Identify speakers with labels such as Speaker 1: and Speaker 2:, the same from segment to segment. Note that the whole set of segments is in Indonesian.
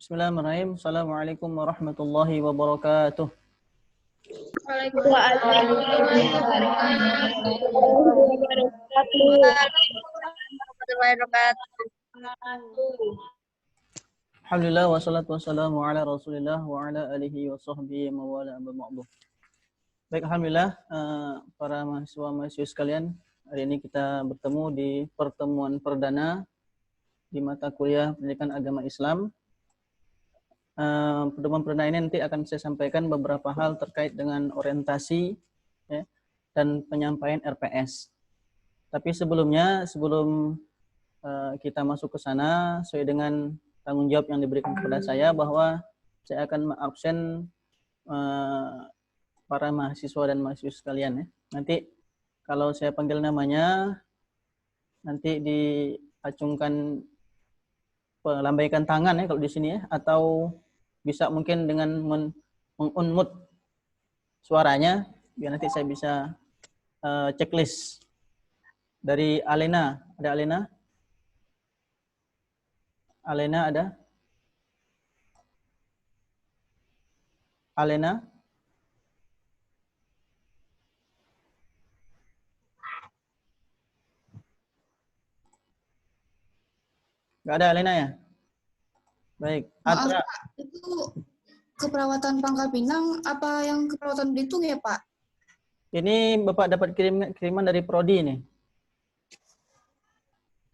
Speaker 1: Bismillahirrahmanirrahim. Assalamualaikum warahmatullahi wabarakatuh. Alhamdulillah wassalatu wassalamu ala Rasulillah wa ala alihi wa sahbihi wa wala amma ba'du. Baik, alhamdulillah para mahasiswa-mahasiswa sekalian, hari ini kita bertemu di pertemuan perdana di mata kuliah Pendidikan Agama Islam. Pertemuan perdana ini nanti akan saya sampaikan beberapa hal terkait dengan orientasi ya, dan penyampaian RPS. Tapi sebelumnya, sebelum kita masuk ke sana, sesuai dengan tanggung jawab yang diberikan kepada saya bahwa saya akan mengabsen para mahasiswa dan mahasiswa sekalian ya. Nanti kalau saya panggil namanya, nanti diacungkan lambaikan tangan ya kalau di sini ya, atau bisa mungkin dengan mengunmute suaranya biar nanti saya bisa checklist. Dari Alena, ada Alena? Alena ada? Alena? Nggak ada Alena ya? Baik.
Speaker 2: Maaf,
Speaker 1: Atra.
Speaker 2: Pak, itu keperawatan Pangkal Pinang apa yang keperawatan Belitung ya, Pak?
Speaker 1: Ini Bapak dapat kiriman dari Prodi nih.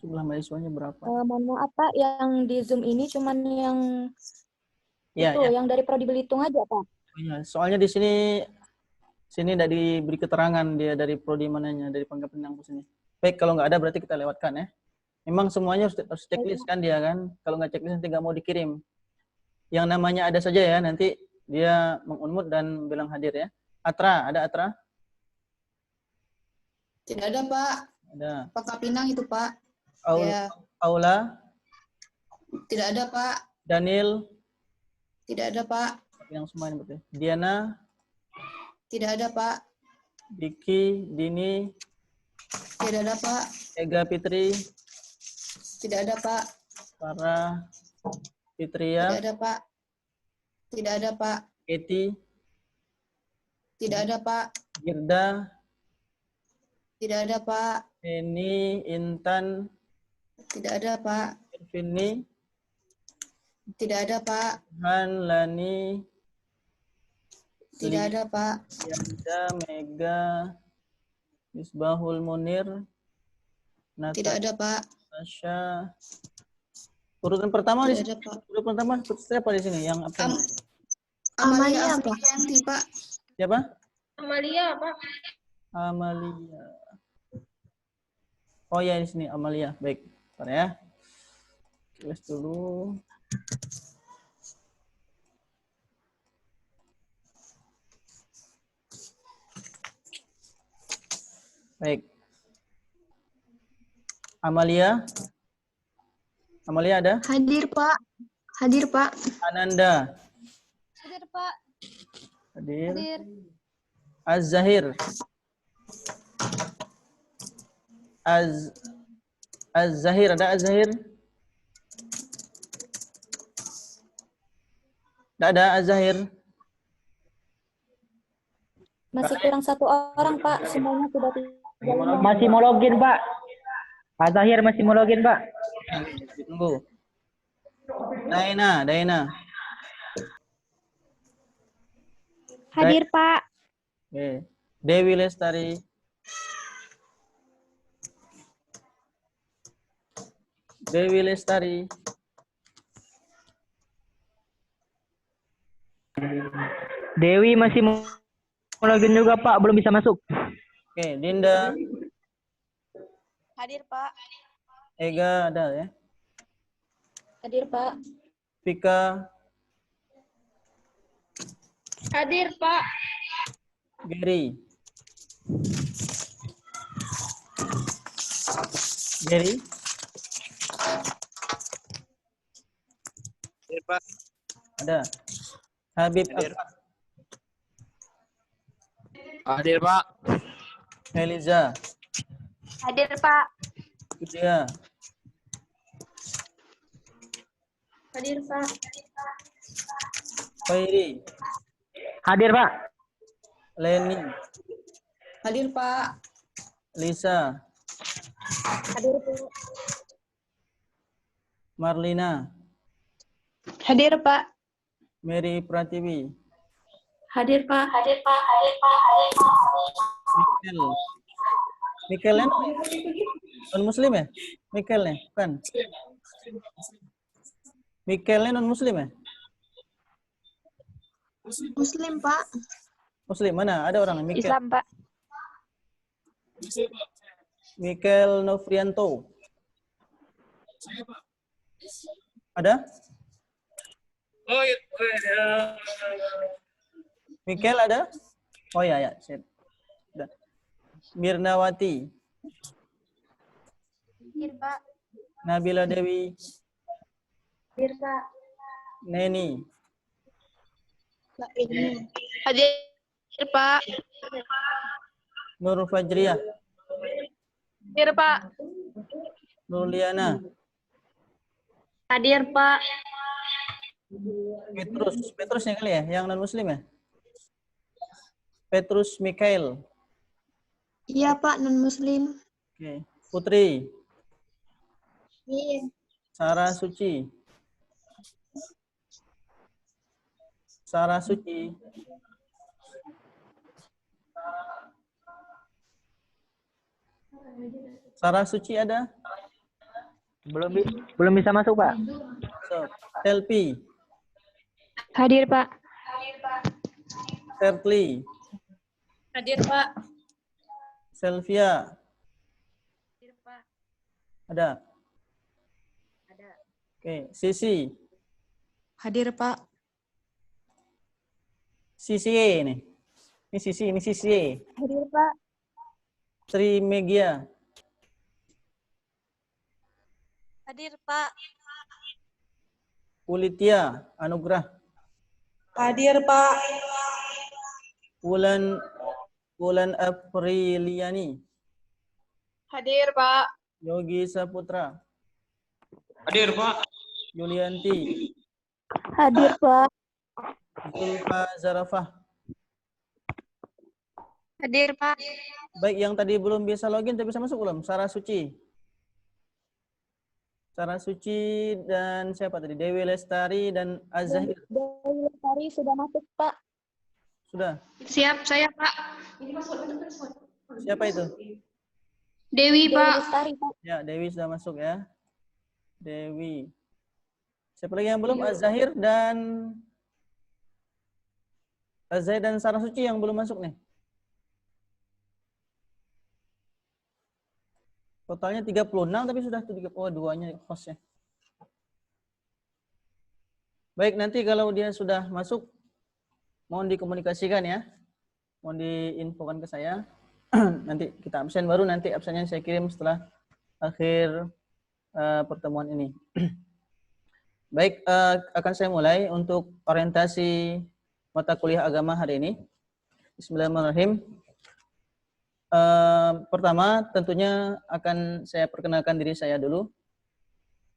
Speaker 1: Jumlah mahasiswanya berapa?
Speaker 3: Mohon maaf Pak, yang di Zoom ini cuman yang
Speaker 1: Ya,
Speaker 3: itu,
Speaker 1: ya.
Speaker 3: yang dari Prodi Belitung aja Pak.
Speaker 1: Ya, soalnya di sini tidak diberi keterangan dia dari Prodi mananya, dari Pangkal Pinang ke sini. Baik, kalau nggak ada berarti kita lewatkan ya. Memang semuanya harus checklist kan dia kan. Kalau nggak checklist nanti nggak mau dikirim. Yang namanya ada saja ya, nanti dia mengunmut dan bilang hadir ya. Atra, ada Atra?
Speaker 2: Tidak ada, Pak.
Speaker 1: Ada.
Speaker 2: Pangkal Pinang itu, Pak. Ya.
Speaker 1: Aula?
Speaker 2: Tidak ada, Pak.
Speaker 1: Daniel?
Speaker 2: Tidak ada, Pak.
Speaker 1: Yang semua ini berarti. Diana?
Speaker 2: Tidak ada, Pak.
Speaker 1: Diki, Dini?
Speaker 2: Tidak ada, Pak.
Speaker 1: Ega Fitri?
Speaker 2: Tidak ada, Pak.
Speaker 1: Farah? Fitria?
Speaker 2: Tidak ada, Pak. Tidak ada, Pak.
Speaker 1: Eti?
Speaker 2: Tidak ada, Pak.
Speaker 1: Girda?
Speaker 2: Tidak ada, Pak.
Speaker 1: Eni? Intan?
Speaker 2: Tidak ada, Pak.
Speaker 1: Irvini?
Speaker 2: Tidak ada, Pak.
Speaker 1: Han, Lani?
Speaker 2: Tidak ada, Pak.
Speaker 1: Yanda, Mega? Misbahul Munir?
Speaker 2: Tidak ada, Pak.
Speaker 1: Natasha? Urutan pertama
Speaker 2: Tidak ada, Pak.
Speaker 1: urutan pertama siapa di sini yang apa?
Speaker 2: Amalia Afrianti, Pak.
Speaker 1: Siapa?
Speaker 4: Amalia, Pak.
Speaker 1: Amalia. Oh ya, di sini Amalia. Baik, bentar ya. Tulis dulu. Baik. Amalia. Amalia ada?
Speaker 3: Hadir Pak. Hadir Pak.
Speaker 1: Ananda.
Speaker 3: Hadir Pak.
Speaker 1: Hadir.
Speaker 3: Hadir.
Speaker 1: Az-Zahir. Az-Zahir, ada Az-Zahir? Tidak ada Az-Zahir?
Speaker 3: Masih kurang satu orang Pak, semuanya sudah tidak.
Speaker 5: Masih mau login, Pak. Pak Zahir masih mau login, Pak.
Speaker 1: Tunggu. Daina.
Speaker 3: Hadir Pak.
Speaker 1: Oke. Dewi Lestari. Dewi Lestari.
Speaker 5: Dewi masih mau login juga, Pak. Belum bisa masuk.
Speaker 1: Oke, Dinda.
Speaker 4: Hadir, Pak.
Speaker 1: Ega ada ya.
Speaker 3: Hadir Pak.
Speaker 1: Vika.
Speaker 4: Hadir, Pak.
Speaker 1: Gary. Gary.
Speaker 6: Hadir, Pak.
Speaker 1: Ada. Habib.
Speaker 6: Hadir. Hadir, Pak.
Speaker 1: Eliza.
Speaker 4: Hadir, Pak.
Speaker 1: Widya.
Speaker 4: Hadir, Pak.
Speaker 1: Khairi,
Speaker 5: Hadir, Pak.
Speaker 1: Leni,
Speaker 2: Hadir, Pak.
Speaker 1: Lisa,
Speaker 3: Hadir, Pak.
Speaker 1: Marlina,
Speaker 4: Hadir, Pak.
Speaker 1: Mary Pratiwi,
Speaker 4: Hadir, Pak.
Speaker 1: Mikel. Mikel ya? Non muslim ya? Mikel ya? Bukan. Mikelnya non muslim ya?
Speaker 2: Muslim, Pak.
Speaker 1: Muslim mana? Ada orang Mikel.
Speaker 3: Islam, Pak.
Speaker 1: Mikel Novrianto. Ada?
Speaker 6: Oh iya.
Speaker 1: Mikel ada? Oh ya ya, sip. Udah. Mirnawati,
Speaker 3: Hadir, Pak.
Speaker 1: Nabila Dewi,
Speaker 3: Hadir, Pak.
Speaker 1: Neni,
Speaker 4: Hadir, Pak.
Speaker 1: Nur Fajriah,
Speaker 4: Hadir, Pak.
Speaker 1: Nurliana,
Speaker 4: Hadir, Pak.
Speaker 1: Petrusnya kali ya, yang non muslim ya? Petrus Mikael.
Speaker 2: Iya, Pak, non-muslim.
Speaker 1: Oke. Putri,
Speaker 2: Iya.
Speaker 1: Sarah Suci. Sarah Suci. Sarah Suci ada?
Speaker 5: Belum bisa masuk, Pak.
Speaker 1: So, Selfie,
Speaker 3: Hadir, Pak.
Speaker 1: Sertli,
Speaker 4: Hadir, Pak.
Speaker 1: Selvia.
Speaker 4: Hadir, Pak.
Speaker 1: Ada?
Speaker 4: Ada.
Speaker 1: Oke, Sisi.
Speaker 2: Hadir, Pak.
Speaker 1: Sisi nih. Ini Sisi.
Speaker 3: Hadir, Pak.
Speaker 1: Sri Megia.
Speaker 3: Hadir, Pak.
Speaker 1: Ulitia Anugrah.
Speaker 2: Hadir, Pak.
Speaker 1: Wulan Apriliani.
Speaker 4: Hadir, Pak.
Speaker 1: Yogi Saputra.
Speaker 6: Hadir, Pak.
Speaker 1: Yulianti.
Speaker 3: Hadir, Pak.
Speaker 1: Zulfa Zarafah.
Speaker 4: Hadir, Pak.
Speaker 1: Baik, yang tadi belum bisa login tapi bisa masuk belum? Sarah Suci. Sarah Suci dan siapa tadi? Dewi Lestari dan Azahir.
Speaker 3: Dewi Lestari sudah masuk, Pak.
Speaker 1: Sudah.
Speaker 4: Siap, saya, Pak.
Speaker 1: Siapa itu?
Speaker 4: Dewi,
Speaker 3: Dewi
Speaker 4: Pak.
Speaker 3: Lestari, Pak.
Speaker 1: Ya, Dewi sudah masuk ya. Dewi. Siapa lagi yang belum? Azahir dan Sarah Suci yang belum masuk nih. Totalnya 36 tapi sudah 32-nya hostnya. Baik, nanti kalau dia sudah masuk, mohon dikomunikasikan ya. Mohon diinfokan ke saya. Nanti kita absen, baru nanti absennya saya kirim setelah akhir pertemuan ini. Baik, akan saya mulai untuk orientasi mata kuliah agama hari ini. Bismillahirrahmanirrahim. Pertama, tentunya akan saya perkenalkan diri saya dulu.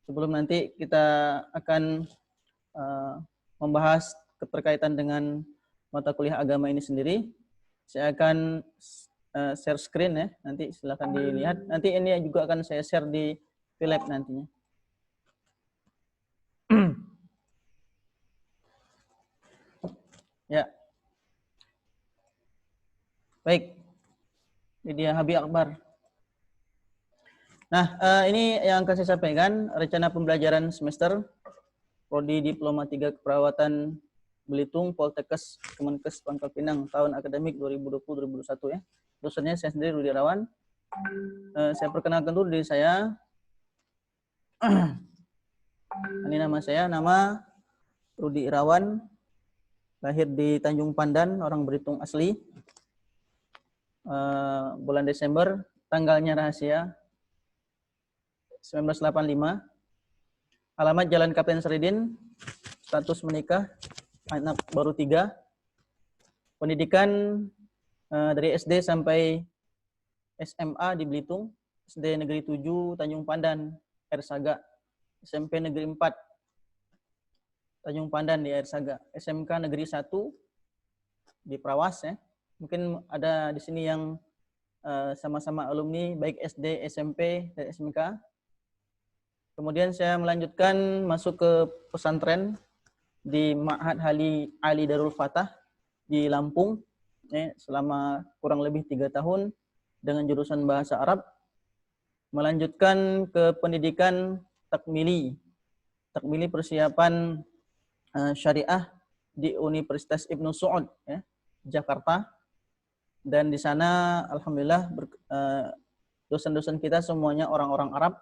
Speaker 1: Sebelum nanti kita akan membahas keterkaitan dengan mata kuliah agama ini sendiri. Saya akan share screen ya, nanti silakan dilihat. Nanti ini juga akan saya share di VLab nantinya. Ya. Baik. Ini dia Habib Akbar. Nah, ini yang akan saya sampaikan, rencana pembelajaran semester Prodi Diploma 3 Keperawatan Belitung Poltekkes Kemenkes Pangkal Pinang tahun akademik 2020-2021 ya. Dosennya saya sendiri Rudi Irawan. Saya perkenalkan dulu diri saya. Ini nama saya, nama Rudi Irawan. Lahir di Tanjung Pandan, orang Belitung asli. Bulan Desember, tanggalnya rahasia, 1985. Alamat Jalan Kapten Seridin, status menikah, anak baru 3. Pendidikan dari SD sampai SMA di Belitung, SD Negeri 7 Tanjung Pandan, Ersaga, SMP Negeri 4 Tanjung Pandan di Air Saga, SMK Negeri 1 di Prawas ya. Mungkin ada di sini yang sama-sama alumni baik SD, SMP, dan SMK. Kemudian saya melanjutkan masuk ke pesantren di Ma'had Ali Darul Fatah di Lampung selama kurang lebih 3 tahun dengan jurusan bahasa Arab. Melanjutkan ke pendidikan takmili persiapan syariah di Universitas Ibnu Saud ya, Jakarta. Dan di sana alhamdulillah dosen-dosen kita semuanya orang-orang Arab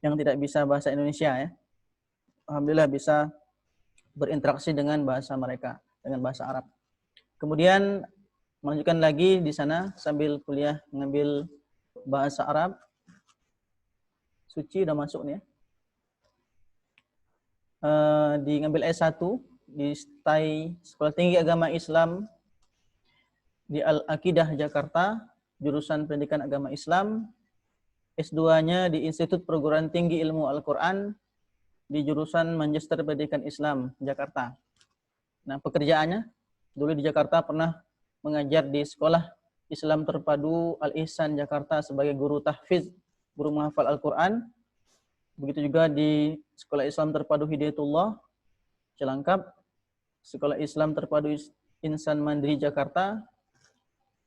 Speaker 1: yang tidak bisa bahasa Indonesia ya. Alhamdulillah bisa berinteraksi dengan bahasa mereka, dengan bahasa Arab. Kemudian melanjutkan lagi di sana sambil kuliah mengambil bahasa Arab. Suci udah masuk nih ya. Di ngambil S1 di STAI Sekolah Tinggi Agama Islam di Al-Aqidah Jakarta, jurusan Pendidikan Agama Islam. S2-nya di Institut Perguruan Tinggi Ilmu Al-Quran di jurusan Magister Pendidikan Islam Jakarta. Nah, pekerjaannya dulu di Jakarta pernah mengajar di Sekolah Islam Terpadu Al-Ihsan Jakarta sebagai guru tahfiz, guru menghafal Al-Quran. Begitu juga di Sekolah Islam Terpadu Hidayatullah Cilangkap, Sekolah Islam Terpadu Insan Mandiri Jakarta,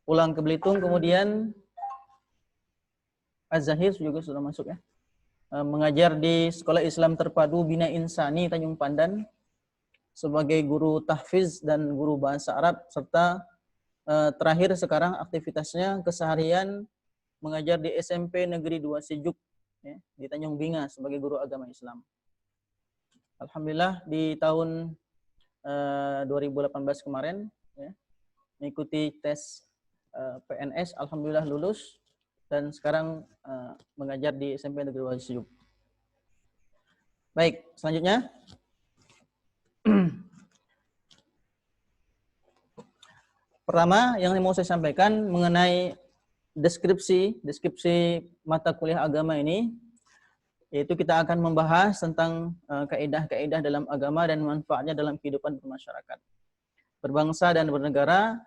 Speaker 1: pulang ke Belitung, kemudian Az-Zahir juga sudah masuk ya. Mengajar di Sekolah Islam Terpadu Bina Insani Tanjung Pandan sebagai guru tahfiz dan guru bahasa Arab, serta terakhir sekarang aktivitasnya keseharian mengajar di SMP Negeri 2 Sejuk ya, di Tanjung Binga sebagai guru agama Islam. Alhamdulillah di tahun 2018 kemarin ya, mengikuti tes PNS, alhamdulillah lulus dan sekarang mengajar di SMP Negeri 2 Sejuk. Baik, selanjutnya pertama yang mau saya sampaikan mengenai deskripsi mata kuliah agama ini, yaitu kita akan membahas tentang kaidah-kaidah dalam agama dan manfaatnya dalam kehidupan bermasyarakat, berbangsa dan bernegara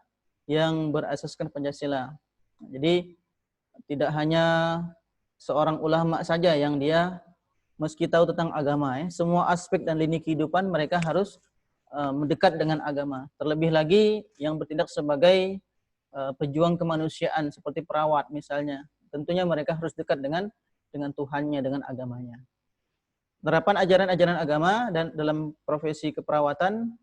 Speaker 1: yang berasaskan Pancasila. Jadi tidak hanya seorang ulama saja yang dia meski tahu tentang agama ya, semua aspek dan lini kehidupan mereka harus mendekat dengan agama. Terlebih lagi yang bertindak sebagai pejuang kemanusiaan seperti perawat misalnya, tentunya mereka harus dekat dengan Tuhannya, dengan agamanya. Penerapan ajaran-ajaran agama dan dalam profesi keperawatan,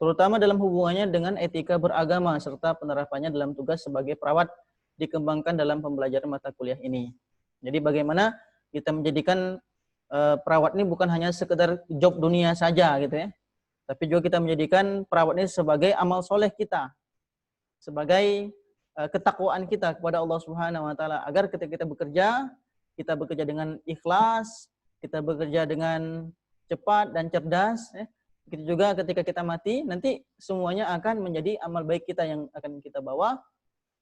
Speaker 1: terutama dalam hubungannya dengan etika beragama serta penerapannya dalam tugas sebagai perawat dikembangkan dalam pembelajaran mata kuliah ini. Jadi bagaimana kita menjadikan perawat ini bukan hanya sekedar job dunia saja gitu ya, tapi juga kita menjadikan perawat ini sebagai amal soleh kita, sebagai ketakwaan kita kepada Allah Subhanahu wa taala, agar ketika kita bekerja dengan ikhlas, kita bekerja dengan cepat dan cerdas ya. Begitu juga ketika kita mati, nanti semuanya akan menjadi amal baik kita yang akan kita bawa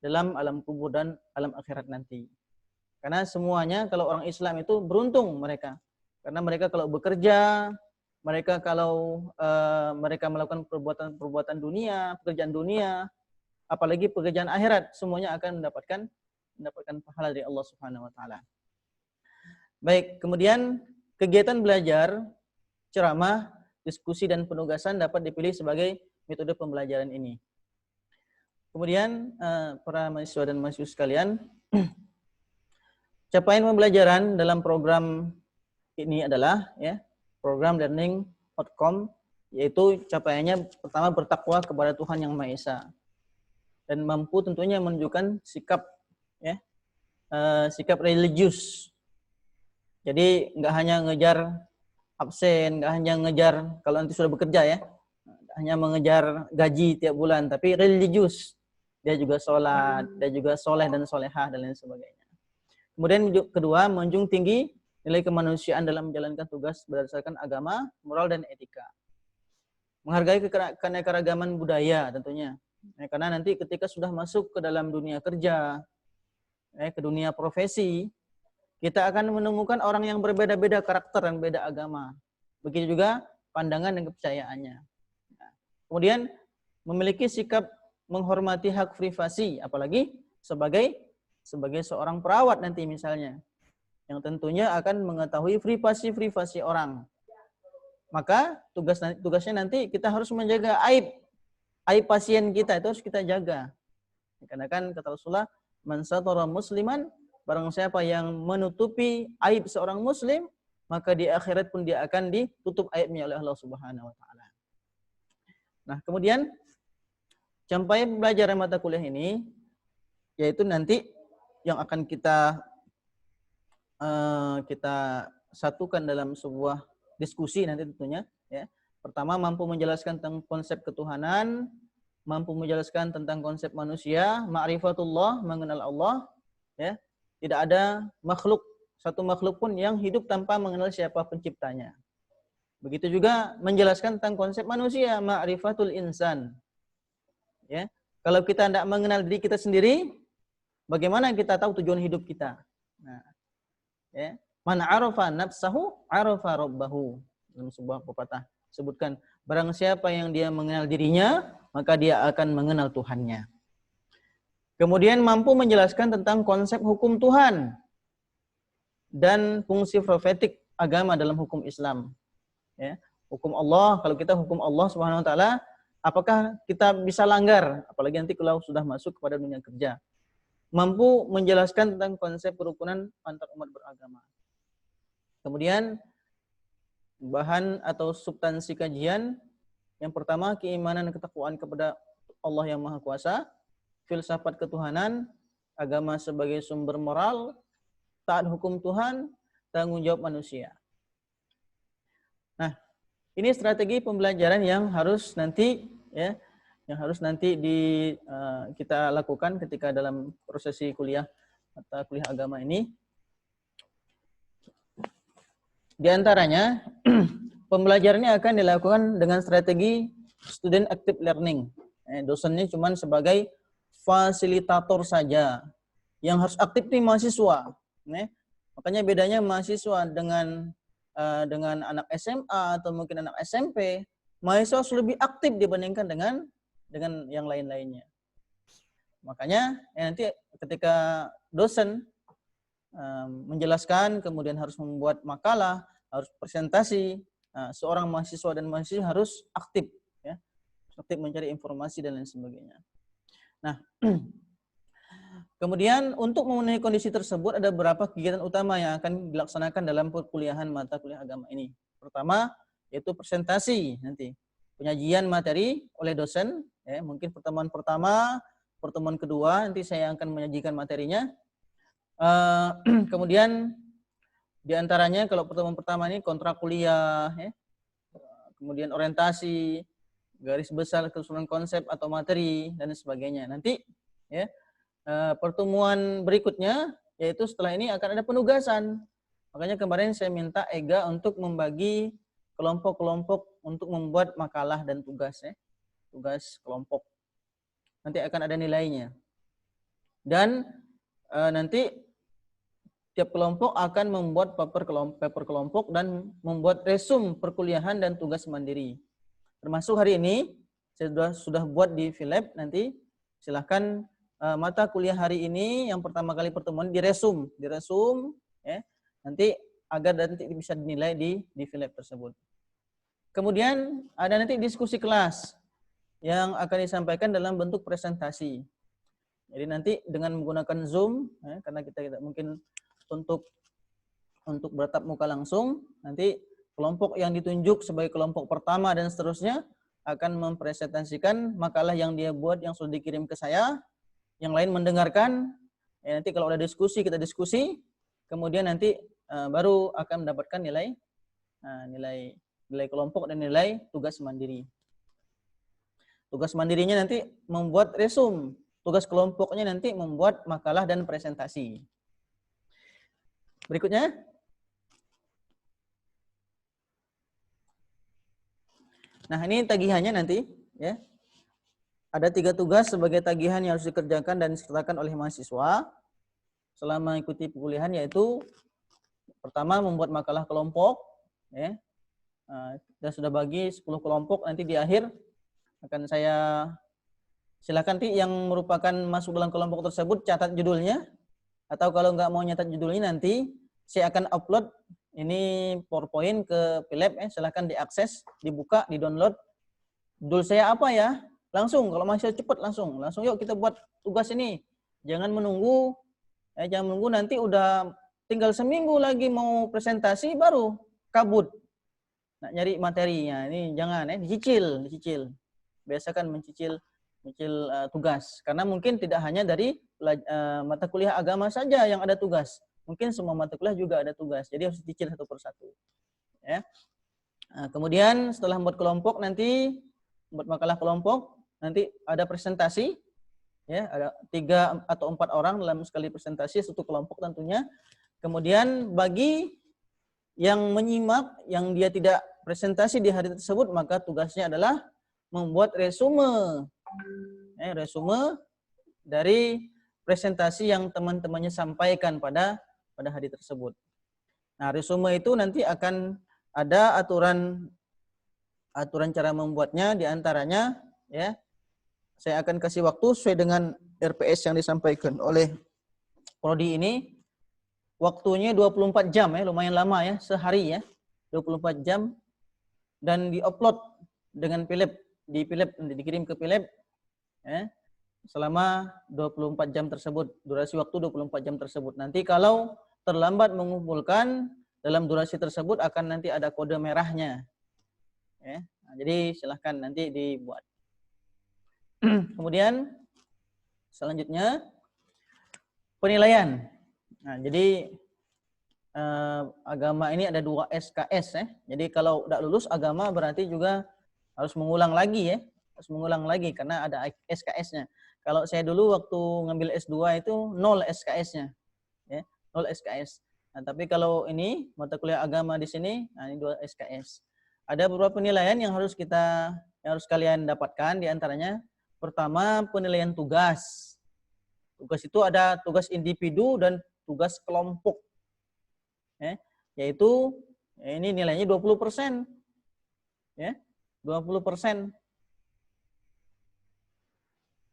Speaker 1: dalam alam kubur dan alam akhirat nanti. Karena semuanya kalau orang Islam itu beruntung mereka. Karena mereka kalau bekerja, mereka kalau mereka melakukan perbuatan dunia, pekerjaan dunia, apalagi pekerjaan akhirat, semuanya akan mendapatkan pahala dari Allah Subhanahu wa taala. Baik, kemudian kegiatan belajar, ceramah, diskusi dan penugasan dapat dipilih sebagai metode pembelajaran ini. Kemudian para mahasiswa dan mahasiswa sekalian, capaian pembelajaran dalam program ini adalah ya, program learning outcome, yaitu capaiannya pertama bertakwa kepada Tuhan Yang Maha Esa dan mampu tentunya menunjukkan sikap ya, sikap religius. Jadi nggak hanya ngejar absen, nggak hanya ngejar kalau nanti sudah bekerja ya, hanya mengejar gaji tiap bulan, tapi religius. Dia juga sholat, dia juga soleh dan solehah dan lain sebagainya. Kemudian kedua, menjunjung tinggi nilai kemanusiaan dalam menjalankan tugas berdasarkan agama, moral dan etika. Menghargai keanekaragaman budaya tentunya. Ya, karena nanti ketika sudah masuk ke dalam dunia kerja, ke dunia profesi, kita akan menemukan orang yang berbeda-beda karakter dan beda agama. Begitu juga pandangan dan kepercayaannya. Nah, kemudian memiliki sikap menghormati hak privasi, apalagi sebagai seorang perawat nanti misalnya, yang tentunya akan mengetahui privasi orang. Maka tugasnya nanti kita harus menjaga aib pasien kita, itu harus kita jaga. Karena kan kata Rasulullah, man satara musliman, barang siapa yang menutupi aib seorang muslim, maka di akhirat pun dia akan ditutup aibnya oleh Allah Subhanahu wa taala. Nah, kemudian campai pembelajaran mata kuliah ini yaitu nanti yang akan kita satukan dalam sebuah diskusi nanti tentunya, ya. Pertama, mampu menjelaskan tentang konsep ketuhanan, mampu menjelaskan tentang konsep manusia, ma'rifatullah, mengenal Allah, ya. Tidak ada satu makhluk pun yang hidup tanpa mengenal siapa penciptanya. Begitu juga menjelaskan tentang konsep manusia, ma'rifatul insan. Ya. Kalau kita tidak mengenal diri kita sendiri, bagaimana kita tahu tujuan hidup kita? Nah, ya. Man 'arafa nafsahu 'arafa rabbahu. Dalam sebuah pepatah sebutkan, barang siapa yang dia mengenal dirinya, maka dia akan mengenal Tuhannya. Kemudian mampu menjelaskan tentang konsep hukum Tuhan dan fungsi profetik agama dalam hukum Islam. Ya. Hukum Allah, kalau kita hukum Allah Subhanahu wa taala, apakah kita bisa langgar, apalagi nanti kalau sudah masuk kepada dunia kerja. Mampu menjelaskan tentang konsep kerukunan antar umat beragama. Kemudian bahan atau substansi kajian, yang pertama keimanan dan ketakwaan kepada Allah yang Maha Kuasa, filsafat ketuhanan, agama sebagai sumber moral, taat hukum Tuhan, tanggung jawab manusia. Nah, ini strategi pembelajaran yang harus nanti kita lakukan ketika dalam prosesi kuliah mata kuliah agama ini. Di antaranya pembelajarannya akan dilakukan dengan strategi student active learning. Dosennya cuma sebagai fasilitator saja. Yang harus aktif nih mahasiswa. Makanya bedanya mahasiswa dengan anak SMA atau mungkin anak SMP, mahasiswa harus lebih aktif dibandingkan dengan yang lain-lainnya. Makanya nanti ketika dosen menjelaskan, kemudian harus membuat makalah, harus presentasi, seorang mahasiswa dan mahasiswa harus aktif, ya, aktif mencari informasi dan lain sebagainya. Nah, kemudian untuk memenuhi kondisi tersebut ada beberapa kegiatan utama yang akan dilaksanakan dalam perkuliahan mata kuliah agama ini. Pertama, yaitu presentasi nanti, penyajian materi oleh dosen, ya, mungkin pertemuan pertama, pertemuan kedua nanti saya akan menyajikan materinya. Kemudian diantaranya kalau pertemuan pertama ini kontrak kuliah, ya, kemudian orientasi, garis besar keseluruhan konsep atau materi dan sebagainya. Nanti, ya, pertemuan berikutnya yaitu setelah ini akan ada penugasan. Makanya kemarin saya minta Ega untuk membagi kelompok-kelompok untuk membuat makalah dan tugas, ya, tugas kelompok. Nanti akan ada nilainya. Dan nanti tiap kelompok akan membuat paper kelompok dan membuat resume perkuliahan dan tugas mandiri. Termasuk hari ini saya sudah buat di Philab, nanti silahkan mata kuliah hari ini yang pertama kali pertemuan diresum, ya, nanti agar nanti bisa dinilai di Philab tersebut. Kemudian ada nanti diskusi kelas yang akan disampaikan dalam bentuk presentasi. Jadi nanti dengan menggunakan Zoom, ya, karena kita tidak mungkin untuk bertatap muka langsung, nanti kelompok yang ditunjuk sebagai kelompok pertama dan seterusnya akan mempresentasikan makalah yang dia buat yang sudah dikirim ke saya, yang lain mendengarkan, ya, nanti kalau ada diskusi kita diskusi, kemudian nanti baru akan mendapatkan nilai kelompok dan nilai tugas mandiri. Tugas mandirinya nanti membuat resume, tugas kelompoknya nanti membuat makalah dan presentasi. Berikutnya, nah ini tagihannya nanti, ya. Ada 3 tugas sebagai tagihan yang harus dikerjakan dan disertakan oleh mahasiswa selama mengikuti perkuliahan, yaitu pertama membuat makalah kelompok, ya. Kita sudah bagi 10 kelompok, nanti di akhir akan saya silakan nanti yang merupakan masuk dalam kelompok tersebut catat judulnya, atau kalau nggak mau nyatat judulnya nanti saya akan upload ini PowerPoint ke Philip, silakan diakses, dibuka, di-download. Judul saya apa ya? Langsung, kalau masih cepat langsung yuk kita buat tugas ini. Jangan menunggu, nanti udah tinggal seminggu lagi mau presentasi baru kabut. Nah, nyari materinya ini jangan dicicil. Biasakan mencicil tugas, karena mungkin tidak hanya dari mata kuliah agama saja yang ada tugas, mungkin semua mata kuliah juga ada tugas, jadi harus dicicil satu persatu. Ya. Nah, kemudian setelah membuat kelompok nanti membuat makalah kelompok, nanti ada presentasi, ya ada 3 atau 4 orang dalam sekali presentasi satu kelompok tentunya. Kemudian bagi yang menyimak, yang dia tidak presentasi di hari tersebut, maka tugasnya adalah membuat resume dari presentasi yang teman-temannya sampaikan pada hari tersebut. Nah, resume itu nanti akan ada aturan cara membuatnya, diantaranya ya saya akan kasih waktu sesuai dengan RPS yang disampaikan oleh prodi ini. Waktunya 24 jam ya, lumayan lama ya, sehari ya, 24 jam, dan diupload dengan Philip, dikirim ke Philip ya, selama 24 jam tersebut, durasi waktu 24 jam tersebut. Nanti kalau terlambat mengumpulkan dalam durasi tersebut akan nanti ada kode merahnya. Ya. Nah, jadi silahkan nanti dibuat. Kemudian selanjutnya penilaian. Nah, jadi agama ini ada 2 SKS ya. Jadi kalau tidak lulus agama berarti juga harus mengulang lagi ya. Harus mengulang lagi karena ada SKS-nya. Kalau saya dulu waktu ngambil S2 itu 0 SKS-nya. Ya, 0 SKS. Nah, tapi kalau ini mata kuliah agama di sini, nah ini 2 SKS. Ada beberapa penilaian yang harus kalian dapatkan, di antaranya pertama penilaian tugas. Tugas itu ada tugas individu dan tugas kelompok. Yaitu ini nilainya 20%. Ya, 20%.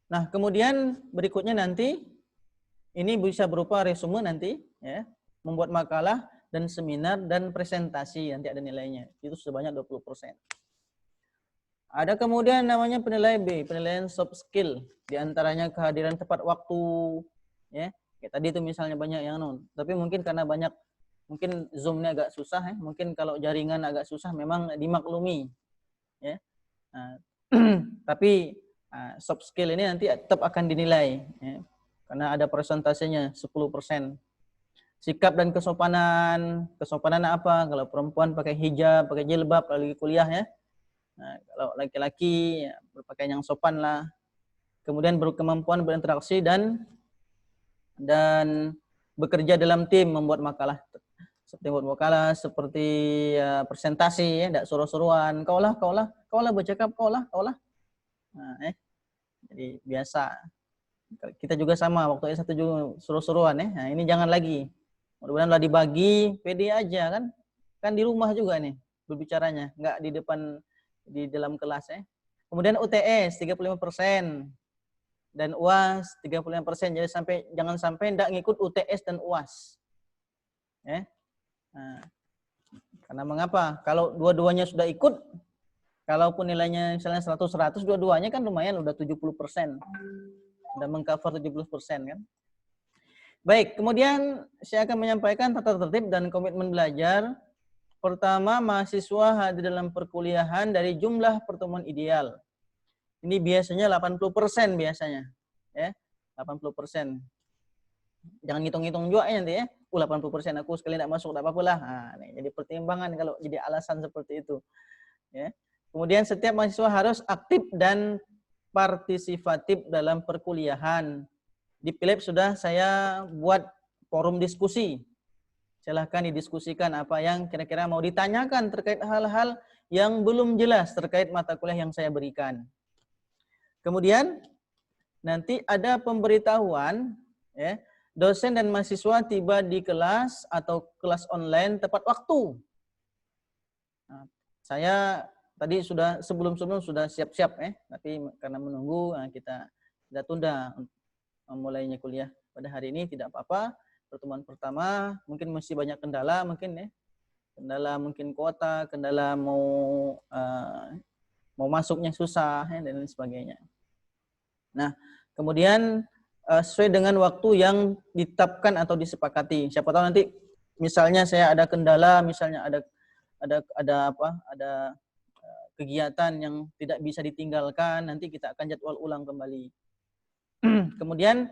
Speaker 1: Nah, kemudian berikutnya nanti ini bisa berupa resume nanti ya, membuat makalah dan seminar dan presentasi, nanti ada nilainya. Itu sebanyak 20%. Ada kemudian namanya penilaian B, penilaian soft skill, di antaranya kehadiran tepat waktu ya. Kayak tadi itu misalnya banyak yang tapi mungkin karena banyak, mungkin Zoom-nya agak susah ya, mungkin kalau jaringan agak susah memang dimaklumi ya. Nah, tapi soft skill ini nanti tetap akan dinilai ya, karena ada presentasinya 10%. Sikap dan kesopanan apa? Kalau perempuan pakai hijab, pakai jilbab lagi kuliah ya. Nah, kalau laki-laki ya, berpakaian yang sopan lah. Kemudian berkemampuan berinteraksi dan bekerja dalam tim, membuat makalah. Seperti presentasi ya, tidak suruh-suruan. Kau lah bercakap, kau lah. Nah, jadi biasa. Kita juga sama waktu S1 juga suruh-suruan ya. Nah, ini jangan lagi. Mudah-mudahan lah dibagi, pede aja kan. Kan di rumah juga nih berbicaranya, enggak di depan, di dalam kelas ya. Kemudian UTS 35% dan UAS 35%. Jadi jangan sampai enggak ngikut UTS dan UAS. Ya. Nah, karena mengapa? Kalau dua-duanya sudah ikut, kalaupun nilainya misalnya 100, dua-duanya kan lumayan udah 70%. Udah mengcover 70% kan. Baik, kemudian saya akan menyampaikan tata tertib dan komitmen belajar. Pertama, mahasiswa hadir dalam perkuliahan dari jumlah pertemuan ideal. Ini biasanya 80% biasanya. Ya, 80%. Jangan ngitung-ngitung juga ya nanti ya. 80% aku sekali tidak masuk, tidak apa-apa lah. Nah, ini jadi pertimbangan kalau jadi alasan seperti itu. Ya. Kemudian setiap mahasiswa harus aktif dan partisipatif dalam perkuliahan. Di Philip sudah saya buat forum diskusi. Silahkan didiskusikan apa yang kira-kira mau ditanyakan terkait hal-hal yang belum jelas terkait mata kuliah yang saya berikan. Kemudian nanti ada pemberitahuan, ya, dosen dan mahasiswa tiba di kelas atau kelas online tepat waktu. Nah, saya tadi sudah sebelum-sebelum sudah siap-siap tapi karena menunggu kita tunda mulainya kuliah pada hari ini, tidak apa-apa. Pertemuan pertama mungkin masih banyak kendala mungkin kendala mungkin kuota, kendala mau masuknya susah dan lain sebagainya. Nah, kemudian sesuai dengan waktu yang ditetapkan atau disepakati. Siapa tahu nanti misalnya saya ada kendala, misalnya ada kegiatan yang tidak bisa ditinggalkan, nanti kita akan jadwal ulang kembali. Kemudian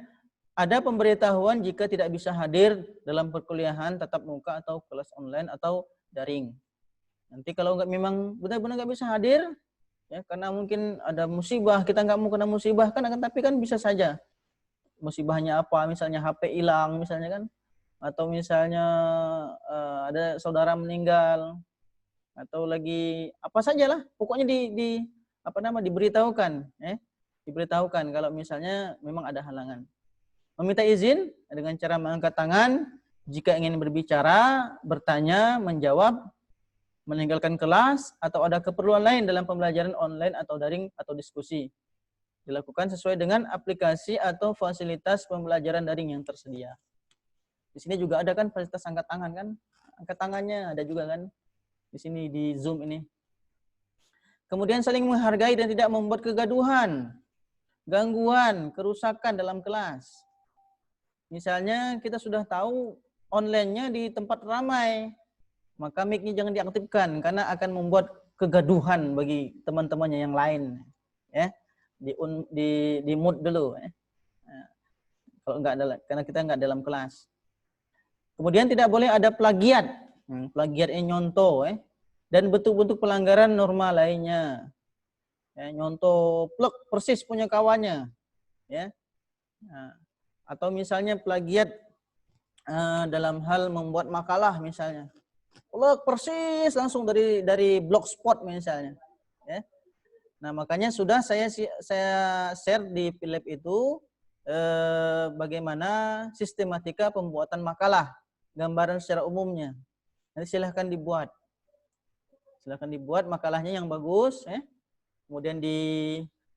Speaker 1: ada pemberitahuan jika tidak bisa hadir dalam perkuliahan tatap muka atau kelas online atau daring. Nanti kalau memang benar-benar nggak bisa hadir, ya karena mungkin ada musibah, kita nggak mau kena musibah kan, tapi kan bisa saja musibahnya apa, misalnya HP hilang misalnya kan, atau misalnya ada saudara meninggal, atau lagi apa sajalah, pokoknya diberitahukan, diberitahukan kalau misalnya memang ada halangan. Meminta izin dengan cara mengangkat tangan jika ingin berbicara, bertanya, menjawab, meninggalkan kelas, atau ada keperluan lain dalam pembelajaran online atau daring atau diskusi. Dilakukan sesuai dengan aplikasi atau fasilitas pembelajaran daring yang tersedia. Di sini juga ada kan fasilitas angkat tangan kan? Angkat tangannya ada juga kan? Di sini di Zoom ini. Kemudian saling menghargai dan tidak membuat kegaduhan, gangguan, kerusakan dalam kelas. Misalnya kita sudah tahu online-nya di tempat ramai, maka mic-nya jangan diaktifkan karena akan membuat kegaduhan bagi teman-temannya yang lain. Ya, di mute dulu. Kalau enggak karena kita enggak dalam kelas. Kemudian tidak boleh ada plagiat, plagiatnya nyontoh, dan bentuk-bentuk pelanggaran norma lainnya. Ya, nyontoh plek persis punya kawannya, ya. Nah, atau misalnya plagiat dalam hal membuat makalah misalnya. Plek persis langsung dari blogspot misalnya, ya. Nah, makanya sudah saya share di Philip itu bagaimana sistematika pembuatan makalah, gambaran secara umumnya. Nanti silahkan dibuat. Silahkan dibuat makalahnya yang bagus, kemudian